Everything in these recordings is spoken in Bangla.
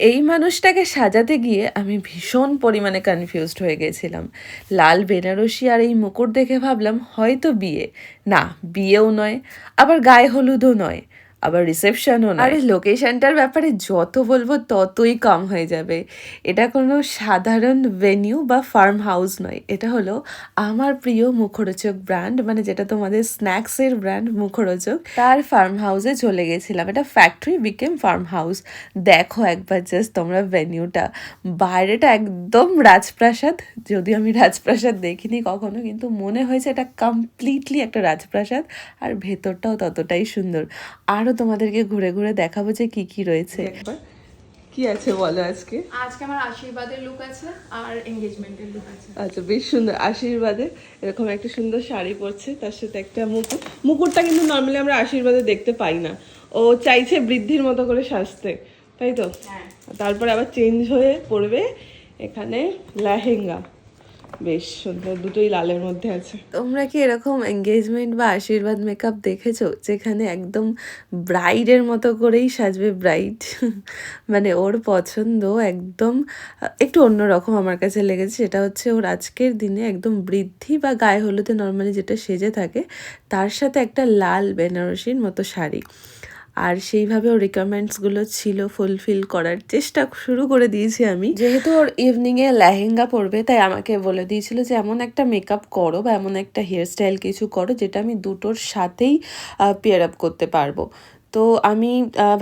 এই মানুষটাকে সাজাতে গিয়ে আমি ভীষণ পরিমাণে কনফিউজড হয়ে গেছিলাম। লাল বেনারসি আর এই মুকুট দেখে ভাবলাম হয়তো বিয়ে। না, বিয়েও নয়, আবার গায়ে হলুদও নয়, আবার রিসেপশনও নয়। আরে লোকেশনটার ব্যাপারে যত বলবো ততই কম হয়ে যাবে। এটা কোনো সাধারণ ভেন্যু বা ফার্ম হাউস নয়, এটা হলো আমার প্রিয় মুখরোচক ব্র্যান্ড, মানে যেটা তোমাদের স্ন্যাক্সের ব্র্যান্ড মুখরোচক, তার ফার্ম হাউসে চলে গেছিলাম। এটা ফ্যাক্টরি বিকেম ফার্ম হাউস। দেখো একবার জাস্ট তোমরা ভেন্যুটা, বাইরেটা একদম রাজপ্রাসাদ, যদিও আমি রাজপ্রাসাদ দেখিনি কখনো, কিন্তু মনে হয়েছে এটা কমপ্লিটলি একটা রাজপ্রাসাদ। আর ভেতরটাও ততটাই সুন্দর। আরও তোমাদেরকে ঘুরে ঘুরে দেখাবো যে কি কি রয়েছে। একবার কি আছে বলো আজকে? আজকে আমার আশীর্বাদের লুক আছে আর এনগেজমেন্টের লুক আছে। আচ্ছা, বেশ সুন্দর। আশীর্বাদে এরকম একটা সুন্দর শাড়ি পরছে, তার সাথে একটা মুকুট। মুকুটটা কিন্তু নর্মালি আমরা আশীর্বাদে দেখতে পাই না। ও চাইছে বৃদ্ধির মতো করে সাজতে, তাই তো? হ্যাঁ। তারপরে আবার চেঞ্জ হয়ে পড়বে এখানে লেহেঙ্গা। বেশ সুন্দর, দুটোই লালের মধ্যে আছে। তোমরা কি এরকম এঙ্গেজমেন্ট বা আশীর্বাদ মেকআপ দেখেছো যেখানে একদম ব্রাইডের মতো করেই সাজবে ব্রাইড? মানে ওর পছন্দ একদম একটু অন্যরকম আমার কাছে লেগেছে। সেটা হচ্ছে ওর আজকের দিনে একদম বৃদ্ধি বা গায়ে হলুদে নর্মালি যেটা সেজে থাকে, তার সাথে একটা লাল বেনারসির মতো শাড়ি। আর সেইভাবে ওর রিকোয়ারমেন্টসগুলো ছিল, ফুলফিল করার চেষ্টা শুরু করে দিয়েছি আমি। যেহেতু ওর ইভিনিংয়ে লেহেঙ্গা পরবে, তাই আমাকে বলে দিয়েছিল যে এমন একটা মেকআপ করো বা এমন একটা হেয়ার স্টাইল কিছু করো যেটা আমি দুটোর সাথেই পেয়ার আপ করতে পারবো। তো আমি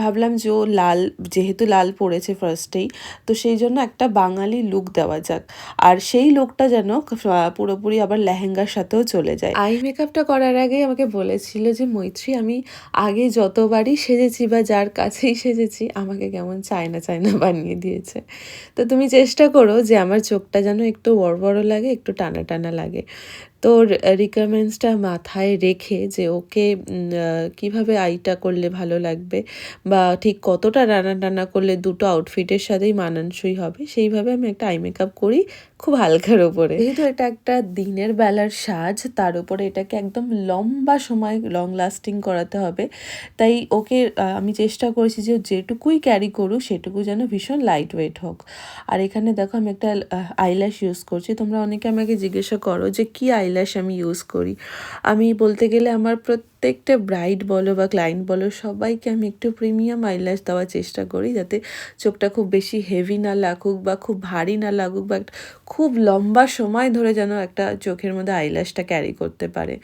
ভাবলাম যে ও লাল, যেহেতু লাল পরেছে ফার্স্টেই, তো সেই জন্য একটা বাঙালি লুক দেওয়া যাক। আর সেই লুকটা যেন পুরোপুরি আবার লেহেঙ্গার সাথেও চলে যায়। আই মেকআপটা করার আগেই আমাকে বলেছিল যে মৈত্রী, আমি আগে যতবারই সেজেছি বা যার কাছেই সেজেছি আমাকে কেমন চায়না চায়না বানিয়ে দিয়েছে। তো তুমি চেষ্টা করো যে আমার চোখটা যেন একটু বড় বড় লাগে, একটু টানা টানা লাগে। তোর রিকোয়ারমেন্টসটা মাথায় রেখে যে ওকে কীভাবে আইটা করলে ভালো লাগবে বা ঠিক কতটা টানা টানা করলে দুটো আউটফিটের সাথেই মানানসই হবে, সেইভাবে আমি একটা আই মেকআপ করি খুব হালকার ওপরে। যেহেতু এটা একটা দিনের বেলার সাজ, তার উপরে এটাকে একদম লম্বা সময় লং লাস্টিং করাতে হবে, তাই ওকে আমি চেষ্টা করেছি যে যেটুকুই ক্যারি করুক সেটুকু যেন ভীষণ লাইট ওয়েট হোক। আর এখানে দেখো আমি একটা আইল্যাশ ইউজ করছি। তোমরা অনেকে আমাকে জিজ্ঞাসা করো যে কি আইল্যাশ আমি ইউজ করি। আমি বলতে গেলে আমার প্রত্যেকটা ব্রাইড বলো বা ক্লায়েন্ট বলো, সবাইকে আমি একটু প্রিমিয়াম আইল্যাশ দেওয়ার চেষ্টা করি, যাতে চোখটা খুব বেশি হেভি না লাগুক বা খুব ভারী না লাগুক, বা খুব লম্বা সময় ধরে যেন একটা চোখের মধ্যে আইল্যাশটা ক্যারি করতে পারে।